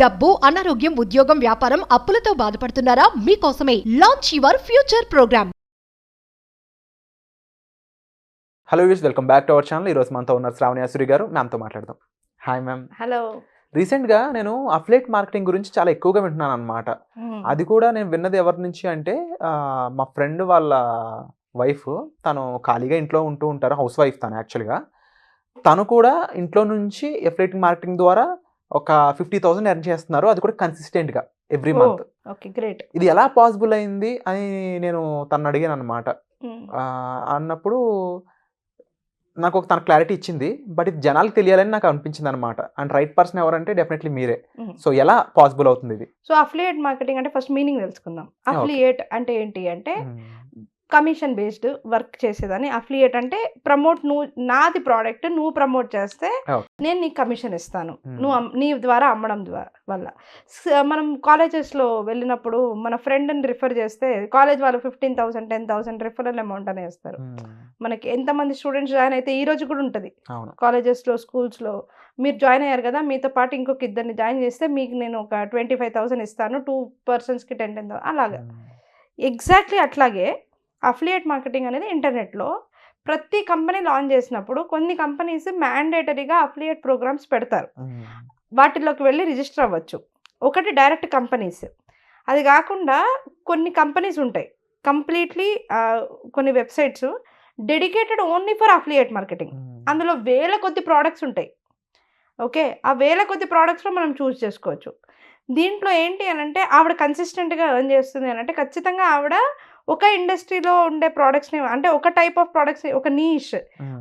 డబ్బు, అనారోగ్యం, ఉద్యోగం, వ్యాపారం, అప్పులతో బాధపడుతున్నారా? మీకోసమే launch your future programme. Hello views, welcome back to our channel. ఈరోజు మనతో ఉన్నారు శ్రావణి అసూరి గారు. మ్యామ్తో మాట్లాడదాం. Hi ma'am. హలో. రీసెంట్గా నేను అఫ్లేట్ మార్కెటింగ్ గురించి చాలా ఎక్కువగా వింటున్నాను అనమాట. అది కూడా నేను విన్నది ఎవరి నుంచి అంటే మా ఫ్రెండ్ వాళ్ళ వైఫ్. తను ఖాళీగా ఇంట్లో ఉంటూ ఉంటారు, హౌస్ వైఫ్ తను యాక్చువల్గా. తను కూడా ఇంట్లో నుంచి అఫ్లేట్ మార్కెటింగ్ ద్వారా ఒక 50,000 ఎర్న్ చేస్తున్నారు. అది కూడా కన్సిస్టెంట్గా ఎవ్రీ మంత్. Okay, great. ఇది ఎలా పాసిబుల్ అయింది అని నేను తను అడిగాను అనమాట. అన్నప్పుడు నాకు తన క్లారిటీ ఇచ్చింది. బట్ ఇది జనాలకు తెలియాలని నాకు అనిపించింది అనమాట. అండ్ రైట్ పర్సన్ ఎవరంటే డెఫినెట్లీ మీరే. సో ఎలా పాసిబుల్ అవుతుంది ఇది? సో అఫిలియేట్ మార్కెటింగ్ అంటే ఫస్ట్ మీనింగ్ తెలుసుకుందాం. అఫిలియేట్ అంటే ఏంటి అంటే కమిషన్ బేస్డ్ వర్క్ చేసేదాన్ని. అఫిలియేట్ అంటే ప్రమోట్, నువ్వు నాది ప్రోడక్ట్ నువ్వు ప్రమోట్ చేస్తే నేను నీకు కమిషన్ ఇస్తాను, నువ్వు నీ ద్వారా అమ్మడం వల్ల. మనం కాలేజెస్లో వెళ్ళినప్పుడు మన ఫ్రెండ్ని రిఫర్ చేస్తే కాలేజ్ వాళ్ళు 15,000 10,000 రిఫరల్ అమౌంట్ అని వేస్తారు. మనకి ఎంతమంది స్టూడెంట్స్ జాయిన్ అయితే ఈ రోజు కూడా ఉంటుంది కాలేజెస్లో, స్కూల్స్లో. మీరు జాయిన్ అయ్యారు కదా, మీతో పాటు ఇంకొక ఇద్దరిని జాయిన్ చేస్తే మీకు నేను ఒక 25,000 ఇస్తాను, 2 పర్సన్స్కి 10,000 అలాగా. ఎగ్జాక్ట్లీ అట్లాగే అఫిలియేట్ మార్కెటింగ్ అనేది ఇంటర్నెట్లో ప్రతి కంపెనీ లాంచ్ చేసినప్పుడు కొన్ని కంపెనీస్ మ్యాండేటరీగా అఫిలియేట్ ప్రోగ్రామ్స్ పెడతారు. వాటిలోకి వెళ్ళి రిజిస్టర్ అవ్వచ్చు. ఒకటి డైరెక్ట్ కంపెనీస్. అది కాకుండా కొన్ని కంపెనీస్ ఉంటాయి కంప్లీట్లీ, కొన్ని websites dedicated only for affiliate marketing. అందులో వేల కొద్ది ప్రోడక్ట్స్ ఉంటాయి. ఓకే, ఆ వేల కొద్ది ప్రోడక్ట్స్లో మనం చూస్ చేసుకోవచ్చు. దీంట్లో ఏంటి అని అంటే ఆవిడ కన్సిస్టెంట్గా ఎర్న్ చేస్తుంది అని అంటే ఖచ్చితంగా ఆవిడ ఒక ఇండస్ట్రీలో ఉండే ప్రోడక్ట్స్ని, అంటే ఒక టైప్ ఆఫ్ ప్రోడక్ట్స్, ఒక నీష్,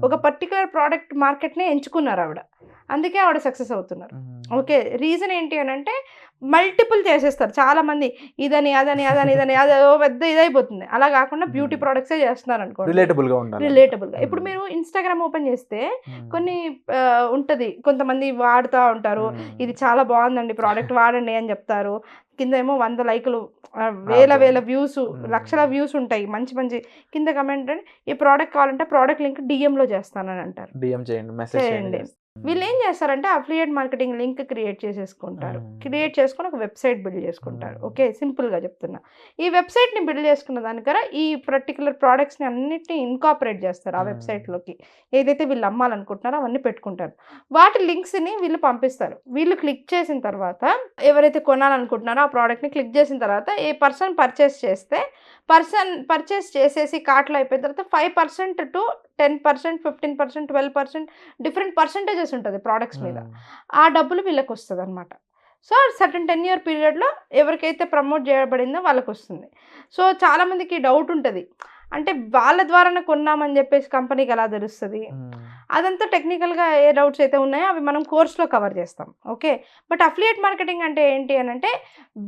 ఒక పర్టికులర్ ప్రోడక్ట్ మార్కెట్ని ఎంచుకున్నారు ఆవిడ. అందుకే ఆవిడ సక్సెస్ అవుతున్నారు. ఓకే, రీజన్ ఏంటి అని అంటే మల్టిపుల్ చేసేస్తారు చాలామంది. ఇదని అదని అదని ఇదని అది పెద్ద ఇదైపోతుంది. అలా కాకుండా బ్యూటీ ప్రోడక్ట్సే చేస్తున్నారు అనుకోండి, రిలేటబుల్గా. ఇప్పుడు మీరు ఇన్స్టాగ్రామ్ ఓపెన్ చేస్తే కొన్ని ఉంటుంది, కొంతమంది వాడుతూ ఉంటారు, ఇది చాలా బాగుందండి ప్రోడక్ట్ వాడండి అని చెప్తారు. కింద ఏమో 100 లైకులు, వేల వ్యూస్, లక్షల వ్యూస్ ఉంటాయి. మంచి మంచి కింద కమెంట్ అంటే ఈ ప్రోడక్ట్ కావాలంటే ప్రోడక్ట్ లింక్ డిఎంలో చేస్తానని అంటారు. చేయండి. వీళ్ళు ఏం చేస్తారంటే అఫిలియేట్ మార్కెటింగ్ లింక్ క్రియేట్ చేసేసుకుంటారు. క్రియేట్ చేసుకొని ఒక వెబ్సైట్ బిల్డ్ చేసుకుంటారు. ఓకే, సింపుల్గా చెప్తున్నా. ఈ వెబ్సైట్ని బిల్డ్ చేసుకున్న దానికర ఈ పర్టికులర్ ప్రోడక్ట్స్ని అన్నిటిని ఇన్కాపరేట్ చేస్తారు ఆ వెబ్సైట్లోకి. ఏదైతే వీళ్ళు అమ్మాలనుకుంటున్నారో అవన్నీ పెట్టుకుంటారు. వాటి లింక్స్ని వీళ్ళు పంపిస్తారు. వీళ్ళు క్లిక్ చేసిన తర్వాత ఎవరైతే కొనాలనుకుంటున్నారో ఆ ప్రోడక్ట్ని క్లిక్ చేసిన తర్వాత ఏ పర్సన్ పర్చేస్ చేస్తే పర్చేస్ చేసేసి కార్ట్లో అయిపోయిన తర్వాత 5% to 10%, 15%, 12% డిఫరెంట్ పర్సంటేజెస్ ఉంటుంది ప్రోడక్ట్స్ మీద. ఆ డబ్బులు వీళ్ళకి వస్తుంది అనమాట. సో సర్టన్ 10-year పీరియడ్లో ఎవరికైతే ప్రమోట్ చేయబడిందో వాళ్ళకి వస్తుంది. సో చాలామందికి డౌట్ ఉంటుంది, అంటే వాళ్ళ ద్వారానే కొన్నామని చెప్పేసి కంపెనీకి ఎలా తెలుస్తుంది? అదంతా టెక్నికల్గా ఏ డౌట్స్ అయితే ఉన్నాయో అవి మనం కోర్స్లో కవర్ చేస్తాం. ఓకే, బట్ అఫిలియేట్ మార్కెటింగ్ అంటే ఏంటి అని అంటే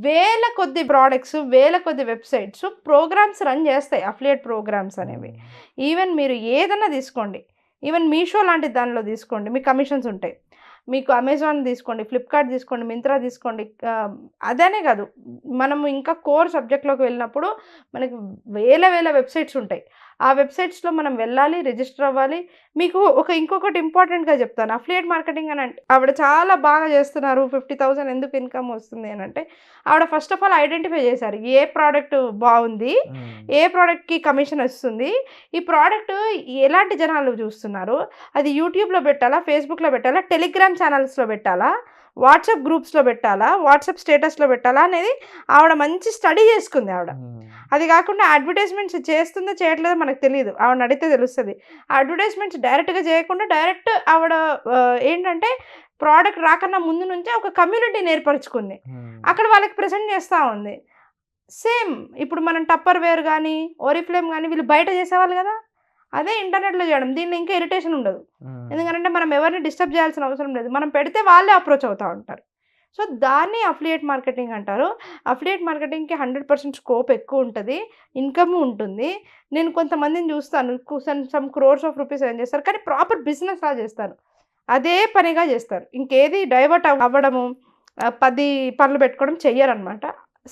వేల కొద్ది ప్రోడక్ట్స్, వేల కొద్ది వెబ్సైట్స్ ప్రోగ్రామ్స్ రన్ చేస్తాయి. అఫిలియేట్ ప్రోగ్రామ్స్ అనేవి ఈవెన్ మీరు ఏదన్నా తీసుకోండి, ఈవెన్ మీషో లాంటి దానిలో తీసుకోండి, మీకు కమిషన్స్ ఉంటాయి. మీకు అమెజాన్ తీసుకోండి, ఫ్లిప్కార్ట్ తీసుకోండి, మింత్రా తీసుకోండి. అదనే కాదు, మనము ఇంకా కోర్ సబ్జెక్ట్లోకి వెళ్ళినప్పుడు మనకి వేల వెబ్సైట్స్ ఉంటాయి. ఆ వెబ్సైట్స్లో మనం వెళ్ళాలి, రిజిస్టర్ అవ్వాలి. మీకు ఇంకొకటి ఇంపార్టెంట్గా చెప్తాను. అఫిలియేట్ మార్కెటింగ్ అని అంటే ఆవిడ చాలా బాగా చేస్తున్నారు, 50,000 ఎందుకు ఇన్కమ్ వస్తుంది అని అంటే ఆవిడ ఫస్ట్ ఆఫ్ ఆల్ ఐడెంటిఫై చేశారు ఏ ప్రోడక్ట్ బాగుంది, ఏ ప్రోడక్ట్కి కమిషన్ వస్తుంది, ఈ ప్రోడక్ట్ ఎలాంటి జనాలు చూస్తున్నారు, అది యూట్యూబ్లో పెట్టాలా, ఫేస్బుక్లో పెట్టాలా, టెలిగ్రామ్ ఛానల్స్లో పెట్టాలా, వాట్సాప్ గ్రూప్స్లో పెట్టాలా, వాట్సాప్ స్టేటస్లో పెట్టాలా అనేది ఆవిడ మంచి స్టడీ చేసుకుంది ఆవిడ. అది కాకుండా అడ్వర్టైజ్మెంట్స్ చేస్తుందో చేయట్లేదో మనకు తెలియదు, ఆవిడ అడిగితే తెలుస్తుంది. అడ్వర్టైజ్మెంట్స్ డైరెక్ట్గా చేయకుండా డైరెక్ట్ ఆవిడ ఏంటంటే ప్రోడక్ట్ రాకన్నా ముందు నుంచే ఒక కమ్యూనిటీని ఏర్పరచుకుంది. అక్కడ వాళ్ళకి ప్రజెంట్ చేస్తూ ఉంది. సేమ్ ఇప్పుడు మనం టప్పర్ వేర్ కానీ, ఓరిఫ్లేమ్ కానీ వీళ్ళు బయట చేసేవాళ్ళు కదా, అదే ఇంటర్నెట్లో చేయడం. దీనిలో ఇంకా ఇరిటేషన్ ఉండదు, ఎందుకంటే మనం ఎవరిని డిస్టర్బ్ చేయాల్సిన అవసరం లేదు. మనం పెడితే వాళ్ళే అప్రోచ్ అవుతూ ఉంటారు. సో దాన్ని అఫిలియేట్ మార్కెటింగ్ అంటారు. అఫిలియేట్ మార్కెటింగ్కి 100% స్కోప్ ఎక్కువ ఉంటుంది, ఇన్కమ్ ఉంటుంది. నేను కొంతమందిని చూస్తాను, సమ్ క్రోర్స్ ఆఫ్ రూపీస్ ఏం చేస్తారు, కానీ ప్రాపర్ బిజినెస్ లా చేస్తారు, అదే పనిగా చేస్తారు. ఇంకేది డైవర్ట్ అవ్వడము, 10 పనులు పెట్టుకోవడం చెయ్యరనమాట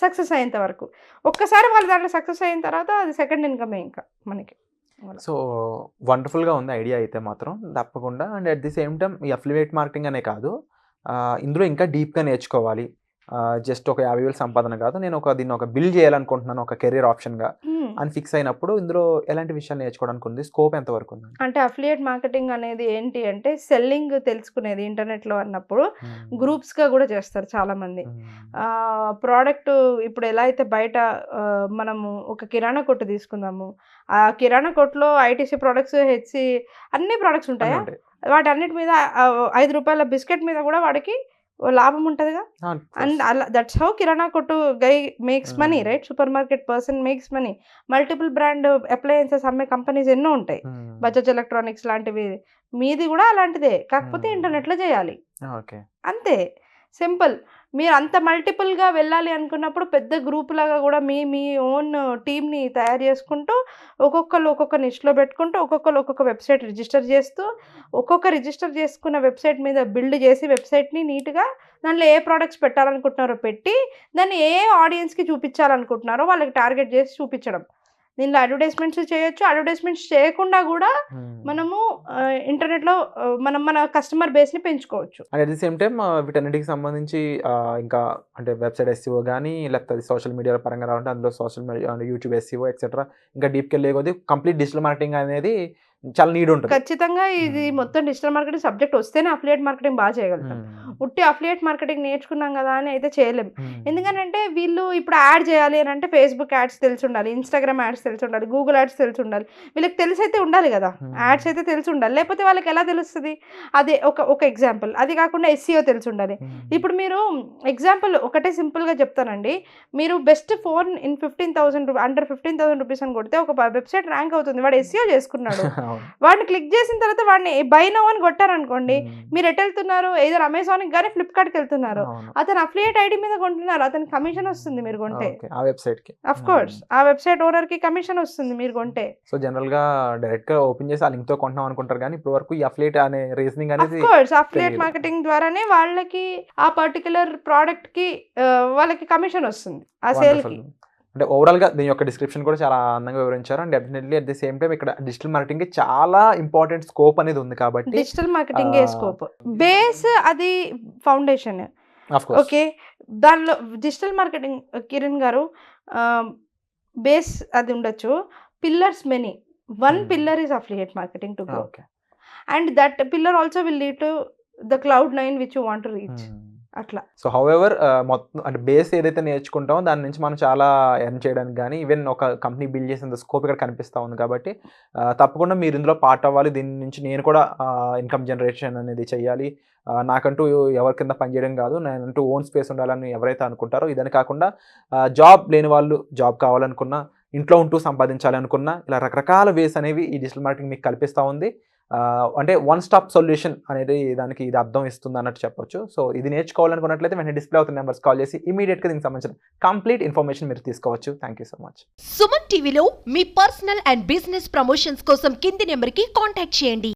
సక్సెస్ అయ్యేంత వరకు. ఒక్కసారి వాళ్ళు దాంట్లో సక్సెస్ అయిన తర్వాత అది సెకండ్ ఇన్కమే ఇంకా మనకి. సో వండర్ఫుల్గా ఉంది ఐడియా అయితే మాత్రం తప్పకుండా. And at the same time ఈ అఫిలియేట్ మార్కెటింగ్ అనే కాదు, ఇందులో ఇంకా డీప్గా నేర్చుకోవాలి, జస్ట్ ఒక 50,000 సంపాదన కాదు, నేను దీన్ని ఒక బిల్డ్ చేయాలనుకుంటున్నాను ఒక కెరీర్ ఆప్షన్గా అని ఫిక్స్ అయినప్పుడు ఇందులో ఎలాంటి విషయాలు నేర్చుకోవడానికి ఉంది, స్కోప్ ఎంతవరకు ఉంది? అంటే అఫిలియేట్ మార్కెటింగ్ అనేది ఏంటి అంటే సెల్లింగ్ తెలుసుకునేది ఇంటర్నెట్లో అన్నప్పుడు గ్రూప్స్గా కూడా చేస్తారు చాలామంది. ప్రోడక్ట్ ఇప్పుడు ఎలా అయితే బయట మనము ఒక కిరాణా కొట్టు తీసుకుందాము, ఆ కిరాణా కొట్టులో ఐటీసీ ప్రోడక్ట్స్, హెచ్సి అన్ని ప్రోడక్ట్స్ ఉంటాయా, వాటి అన్నిటి మీద 5 రూపాయల బిస్కెట్ మీద కూడా వాడికి లాభం ఉంటుందిగా. అండ్ అలా దట్స్ హౌ కిరాణా కొట్టు guy makes money, right? Super market person makes money. Multiple brand appliances అమ్మే కంపెనీస్ ఎన్నో ఉంటాయి, బజాజ్ ఎలక్ట్రానిక్స్ లాంటివి. మీది కూడా అలాంటిదే, కాకపోతే ఇంటర్నెట్లో చేయాలి, అంతే, సింపుల్. మీరు అంత మల్టిపుల్గా వెళ్ళాలి అనుకున్నప్పుడు పెద్ద గ్రూప్ లాగా కూడా మీ ఓన్ టీమ్ని తయారు చేసుకుంటూ ఒక్కొక్కరు ఒక్కొక్క నిష్లో పెట్టుకుంటూ ఒక్కొక్కరు ఒక్కొక్క వెబ్సైట్ రిజిస్టర్ చేస్తూ ఒక్కొక్క రిజిస్టర్ చేసుకున్న వెబ్సైట్ మీద బిల్డ్ చేసి వెబ్సైట్ని నీట్గా దాంట్లో ఏ ప్రోడక్ట్స్ పెట్టాలనుకుంటున్నారో పెట్టి దాన్ని ఏ ఆడియన్స్కి చూపించాలనుకుంటున్నారో వాళ్ళకి టార్గెట్ చేసి చూపించడం. దీనిలో అడ్వర్టైజ్మెంట్స్ చేయొచ్చు, అడ్వర్టైజ్మెంట్స్ చేయకుండా కూడా మనము ఇంటర్నెట్లో మన కస్టమర్ బేస్ని పెంచుకోవచ్చు. And at the same time వీటన్నిటికి సంబంధించి ఇంకా అంటే వెబ్సైట్ ఎస్సీఓ కానీ లేకపోతే సోషల్ మీడియా పరంగా రావాలంటే అందులో social media, YouTube SCO etcetera ఇంకా డీప్కి వెళ్ళే కొద్దీ కంప్లీట్ డిజిటల్ మార్కెటింగ్ అనేది చాలా నీడ్ ఉంటుంది. ఖచ్చితంగా ఇది మొత్తం డిజిటల్ మార్కెటింగ్ సబ్జెక్ట్ వస్తేనే అఫిలియేట్ మార్కెటింగ్ బాగా చేయగలుగుతాం. ఉట్టి అఫిలియేట్ మార్కెటింగ్ నేర్చుకున్నాం కదా అని అయితే చేయలేం. ఎందుకంటే వీళ్ళు ఇప్పుడు యాడ్ చేయాలి అని అంటే ఫేస్బుక్ యాడ్స్ తెలిసి ఉండాలి, ఇన్స్టాగ్రామ్ యాడ్స్ తెలిసి ఉండాలి, గూగుల్ యాడ్స్ తెలిసి ఉండాలి. వీళ్ళకి తెలిసి అయితే ఉండాలి కదా, యాడ్స్ అయితే తెలిసి ఉండాలి, లేకపోతే వాళ్ళకి ఎలా తెలుస్తుంది? అదే ఒక ఎగ్జాంపుల్. అది కాకుండా ఎస్సీఓ తెలిసి ఉండాలి. ఇప్పుడు మీరు ఎగ్జాంపుల్ ఒకటే సింపుల్గా చెప్తానండి. మీరు best phone in 15,000 under 15,000 rupees అని కొడితే ఒక వెబ్సైట్ ర్యాంక్ అవుతుంది. వాడు ఎస్సీఓ చేసుకున్నాడు, వాడిని క్లిక్ చేసిన తర్వాత వాడిని బై నౌ అని కొట్టారనుకోండి, మీరు ఎటు వెళ్తున్నారు? ఏదో అమెజాన్కి కానీ ఫ్లిప్కార్ట్కి వెళ్తున్నారు, అతను అఫిలియేట్ ఐడి మీద కొంటున్నారు, అతనికి కమిషన్ వస్తుంది మీరు కొంటే. ఆ వెబ్సైట్కి అఫ్ కోర్స్ ఆ వెబ్సైట్ ఓనర్కి కమిషన్ వస్తుంది మీరు కొంటే. సో జనరల్గా డైరెక్ట్గా ఓపెన్ చేసి ఆ లింక్తో కొంటున్నాం అనుకుంటారు, కానీ ఇప్పుడు వరకు ఈ అఫిలియేట్ అనే రీజనింగ్ అనేది అఫ్ కోర్స్ అఫిలియేట్ మార్కెటింగ్ ద్వారానే వాళ్ళకి ఆ పర్టికులర్ ప్రోడక్ట్కి వాళ్ళకి కమిషన్ వస్తుంది ఆ సేల్కి. అంటే ఓవరాల్గా దీని యొక్క డిస్క్రిప్షన్ కూడా చాలా అందంగా వివరించారు. And definitely at the same time ఇక్కడ డిజిటల్ మార్కెటింగ్కి చాలా ఇంపార్టెంట్ స్కోప్ అనేది ఉంది. కాబట్టి డిజిటల్ మార్కెటింగ్ స్కోప్ బేస్, అది ఫౌండేషన్. ఓకే, దానిలో డిజిటల్ మార్కెటింగ్ కిరణ్ గారు బేస్ అది ఉండొచ్చు, pillars many. One pillar is affiliate marketing to grow, and that pillar also will lead to the Cloud9 which you want to reach. అట్లా. So however మొత్తం అంటే base ఏదైతే నేర్చుకుంటామో దాని నుంచి మనం చాలా ఎర్న్ చేయడానికి కానీ ఈవెన్ ఒక కంపెనీ బిల్డ్ చేసేంత స్కోప్ ఇక్కడ కనిపిస్తూ ఉంది. కాబట్టి తప్పకుండా మీరు ఇందులో పార్ట్ అవ్వాలి. దీని నుంచి నేను కూడా ఇన్కమ్ జనరేషన్ అనేది చేయాలి, నాకంటూ ఎవరి కింద పనిచేయడం కాదు, నేనంటూ ఓన్ స్పేస్ ఉండాలని ఎవరైతే అనుకుంటారో, ఇదని కాకుండా జాబ్ లేని వాళ్ళు జాబ్ కావాలనుకున్నా, ఇంట్లో ఉంటూ సంపాదించాలి అనుకున్నా, ఇలా రకరకాల వేస్ అనేవి ఈ డిజిటల్ మార్కెటింగ్ మీకు కల్పిస్తూ ఉంది. అంటే వన్ స్టాప్ సొల్యూషన్ అనేది దానికి ఇది అర్థం ఇస్తుంది అన్నట్టు చెప్పొచ్చు. సో ఇది నేర్చుకోవాలనుకున్నట్లయితే వెంటనే డిస్ప్లే అవుతున్న నెంబర్స్ కాల్ చేసి ఇమీడియట్గా దీనికి సంబంధించిన కంప్లీట్ ఇన్ఫర్మేషన్ మీరు తీసుకోవచ్చు. Thank you so much. Suman టీవీలో మీ పర్సనల్ అండ్ బిజినెస్ ప్రమోషన్స్ కోసం కింది నెంబర్కి కాంటాక్ట్ చేయండి.